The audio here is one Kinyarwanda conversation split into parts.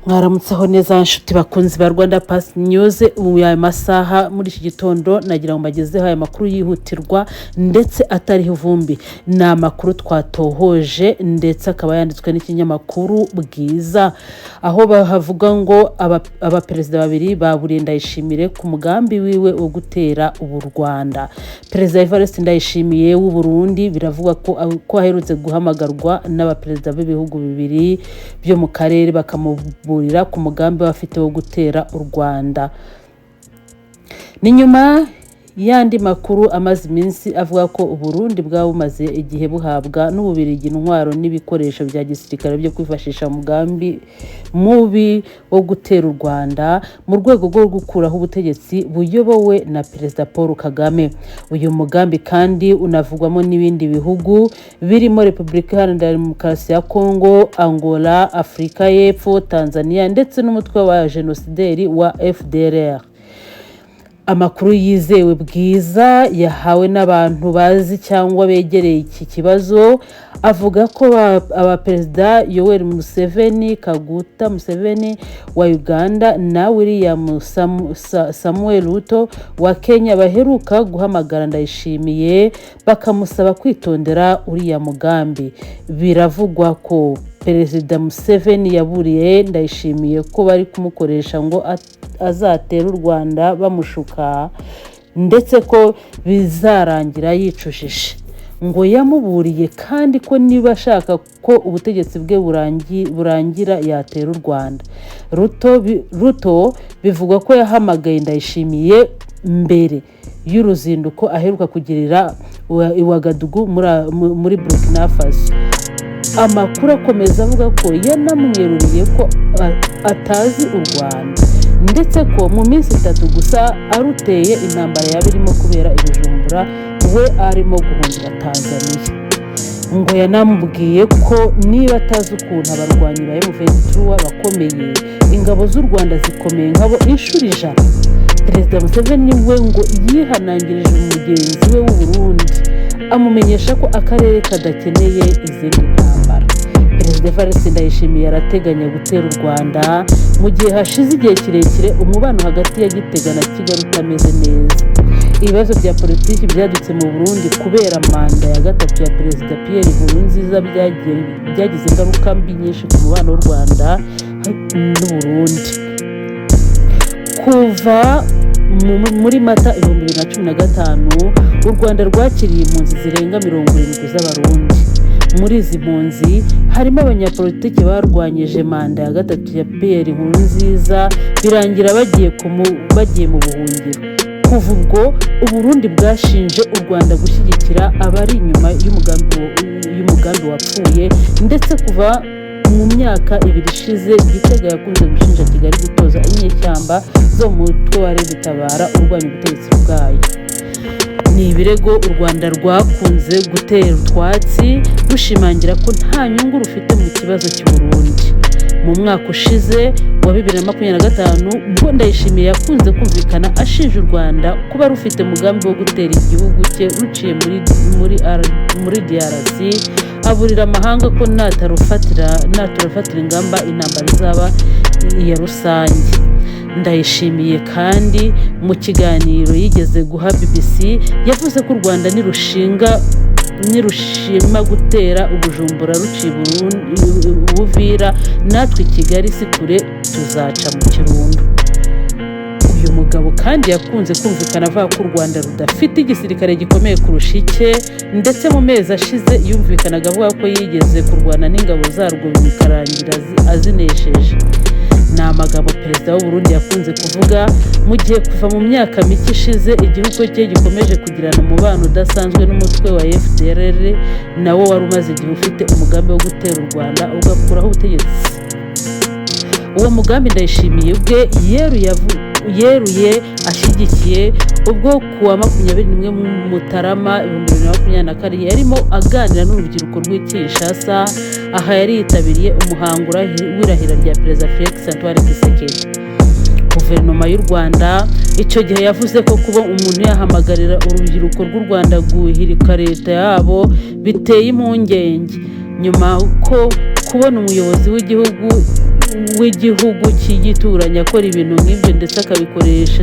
Mwaramutseho neza nshuti bakunzi ba Rwanda Pass News. Ubu ya masaha muri iki gitondo nagira ngo mbagezeho aya makuru yihutirwa ndetse atariho ivumbi. Ni amakuru twatohoje ndetse akaba yanditswe n'ikinyamakuru Bwiza, aho bahavuga ngo abaperezida babiri baburiye Ndayishimiye ku mugambi wiwe wo gutera u Rwanda. Perezida Evariste Ndayishimiye w'u Burundi biravugwa ko aherutse guhamagarwa n'abaperezida b'ibihugu bibiri byo mu karere bakamuburira ku mugambi bafite wo gutera u Rwanda. Ni nyuma yandi makuru amaze iminsi avuga ko u Burundi bwabumaze igihe buhabwa n'Ububirigi intwaro n'ibikoresho bya gisirikare byo kwifashisha umugambi mubi wo gutera u Rwanda mu rwego rwo gukuraho ubutegetsi buyobowe na Perezida Paul Kagame. Uyu mugambi kandi unavugwamo n'ibindi bihugu birimo Repubulika Iharanira Demokarasi ya Kongo, Angola, Afrika y'Epfo, Tanzania ndetse n'umutwe wa genosideri wa FDLR. Amakuru yizewe Bwiza yahawe n'abantu bazi cyangwa begereye iki kibazo avuga ko abaperezida Yoweri Museveni, Kaguta Museveni wa Uganda na William Samuel Ruto wa Kenya baheruka guhamagara Ndayishimiye bakamusaba kwitondera uriya mugambi. Biravugwa ko Perezida Museveni yaburiye Ndayishimiye ko bari kumukoresha ngo azatera u Rwanda bamushuka ndetse ko bizarangira yicujije. Ngo yamuburiye kandi ko niba ashaka ko ubutegetsi bwe burangira yatera u Rwanda. Ruto bivugwa ko yahamagaye Ndayishimiye mbere y'uruzinduko aheruka kugirira i Ouagadougou muri Burkina Faso. Amakuru akomeza avuga ko yanamweruriye ko atazi u Rwanda ndetse ko mu minsi 3 gusa aruteye intambara yabirimo kubera ibijumbura we arimo guhungira Tanzania. Ngo yanamubwiye ko niba atazi ukuntu abarwanyi ba M23 bakomeye, ingabo z'u Rwanda zikomeye nkabo inshuro 100. Perezida Museveni we ngo yihanangirije umugenzi we w'u Burundi amumenyesha ko akarere kadakeneye izindi ntambara. Perezida Evariste Ndayishimiye arateganya gutera u Rwanda mu gihe hashize igihe kirekire umubano hagati ya Gitega na Kigali utameze neza. Ibibazo bya politiki byadutse mu Burundi kubera manda ya gatatu ya Perezida Pierre Nkurunziza byagize ingaruka mbi nyinshi ku mubano w'u Rwanda n'u Burundi. Kuva muri Mata 2015 u Rwanda rwakiriye impunzi zirenga 70 z'abarundi. Muri izi mpunzi harimo abanyapolitiki barwanyije manda ya gatatu ya Pierre Nkurunziza birangira bagiye mu buhungiro. Kuva ubwo u Burundi bwashinje u Rwanda gushyigikira abari inyuma y'umugambi wapfuye ndetse kuva mu myaka 2 ishize Gitega yakunze gushinja Kigali gutoza inyeshyamba zo mu mutwe wa Tabara urwanya ubutegetsi bwayo. Ni ibirego u Rwanda rwakunze gutera utwatsi rushimangira ko nta nyungu rufite mu kibazo cy'u Burundi. Mu mwaka ushize wa 2025 ubwo Ndayishimiye yakunze kumvikana ashinja u Rwanda kuba rufite umugambi wo gutera igihugu cye ruciye muri DRC, aburira amahanga ko natarafatira ingamba intambara izaba iya rusange. Ndayishimiye kandi mu kiganiro yigeze guha BBC yavuze ko u Rwanda nirushima gutera ubujumbura ruciye Uvira natwe Kigali si kure tuzaca mu Kirundo. Uyu mugabo kandi yakunze kumvikana avuga ko u Rwanda rudafite igisirikare gikomeye kurusha icye ndetse mu mezi ashize yumvikanaga avuga ko yigeze kurwana n'ingabo zarwo bikarangira azinesheje. Ni amagambo Perezida w'u Burundi yakunze kuvuga mu gihe kuva mu myaka mike ishize igihugu cye gikomeje kugirana umubano udasanzwe n'umutwe wa FDLR nawo wari umaze igihe ufite umugambi wo gutera u Rwanda ugakuraho ubutegetsi. Uwo mugambi Ndayishimiye ubwe yeruye ashyigikiye ubwo kuwa 21 Mutarama 2022 yarimo aganira n'urubyiruko rw'Kinshasa, aha yari yitabiriye umuhango w'irahira rya Perezida Felix Antoine Tshisekedi. Guverinoma y'u Rwanda icyo gihe yavuze ko kuba umuntu yahamagarira urubyiruko rw'u Rwanda guhirika leta yabo biteye impungenge nyuma ko kubona umuyobozi w'igihugu w'igihugu cy'igituranye akora ibintu nk'ibyo ndetse akabikoresha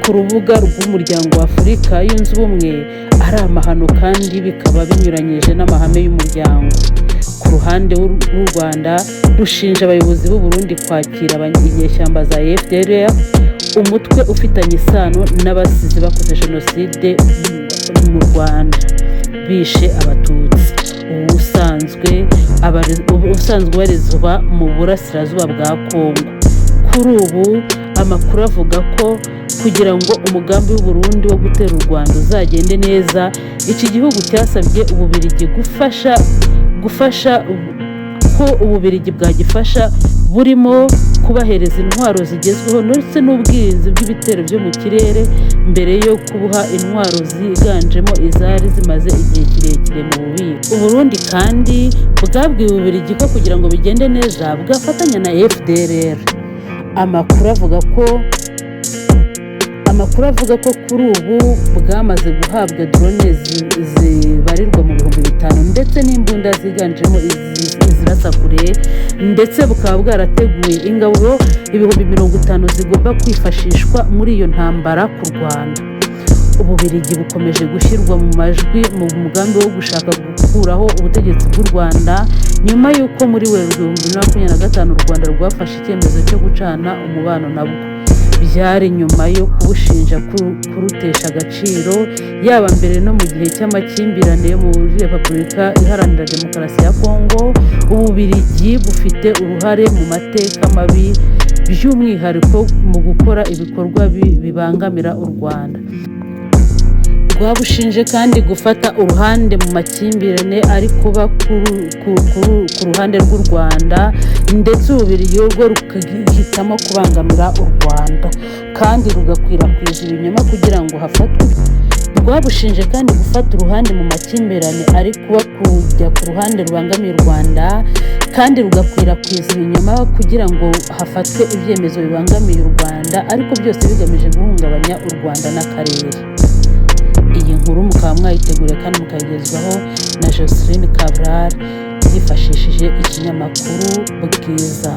ku rubuga rw'umuryango wa Afurika yunze ubumwe ari amahano kandi bikaba binyuranyije n'amahame y'umuryango. Ku ruhande rw'u Rwanda rushinja abayobozi b'u Burundi kwakira inyeshyamba za FDLR, umutwe ufitanye isano n'abasize bakoze jenoside mu Rwanda bishe abatutsi, ubusanzwe ubarizwa mu burasirazuba bwa Kongo. Kuri ubu amakuru avuga ko kugira ngo umugambi w'u Burundi wo gutera u Rwanda uzagende neza, iki gihugu cyasabye Ububiligi gufasha ko Ububiligi bwagifasha burimo kubahereza intwaro zigezweho ndetse n'ubwirinzi bw'ibitero byo mu kirere mbere yo kubuha intwaro ziganjemo izari zimaze igihe kirekire mu bubiko. U Burundi kandi bwabwiye Ububiligi ko kugira ngo bigende neza bwafatanya na FDLR. Amakuru avuga ko kuri ubu bwamaze guhabwa drone zibarirwa mu 5,000 ndetse n'imbunda ziganjemo izirasa kure, ndetse bukaba bwarateguye ingabo 50,000 zigomba kwifashishwa muri iyo ntambara ku Rwanda. Ububiligi bukomeje gushyirwa mu majwi mu mugambi wo gushaka gukuraho ubutegetsi bw'u Rwanda nyuma y'uko muri Werurwe 2025 u Rwanda rwafashe icyemezo cyo gucana umubano nabwo. Byari nyuma yo kubushinja kurutesha agaciro yaba mbere no mu gihe cy'amakimbirane yo muri Repubulika Iharanira Demokarasi ya Kongo. Ububiligi bufite uruhare mu mateka mabi by'umwihariko mu gukora ibikorwa bibangamira u Rwanda. Rwabushinje kandi gufata uruhande mu makimbirane ari kuba ku ruhande rw'u Rwanda, ndetse Ububiligi rwo rugahitamo kubangamira u Rwanda kandi rugakwirakwiza ibinyoma kugira ngo hafatwe. Rwabushinje kandi gufata uruhande mu makimbirane ari kuba kujya ku ruhande rubangamiye u Rwanda kandi rugakwirakwiza ibinyoma kugira ngo hafatwe ibyemezo bibangamiye u Rwanda, ariko byose bigamije guhungabanya u Rwanda n'akarere. Iyi nkuru mukaba mwayiteguriye kandi mukayigezwaho na Joseline Cabral yifashishije ikinyamakuru Bwiza.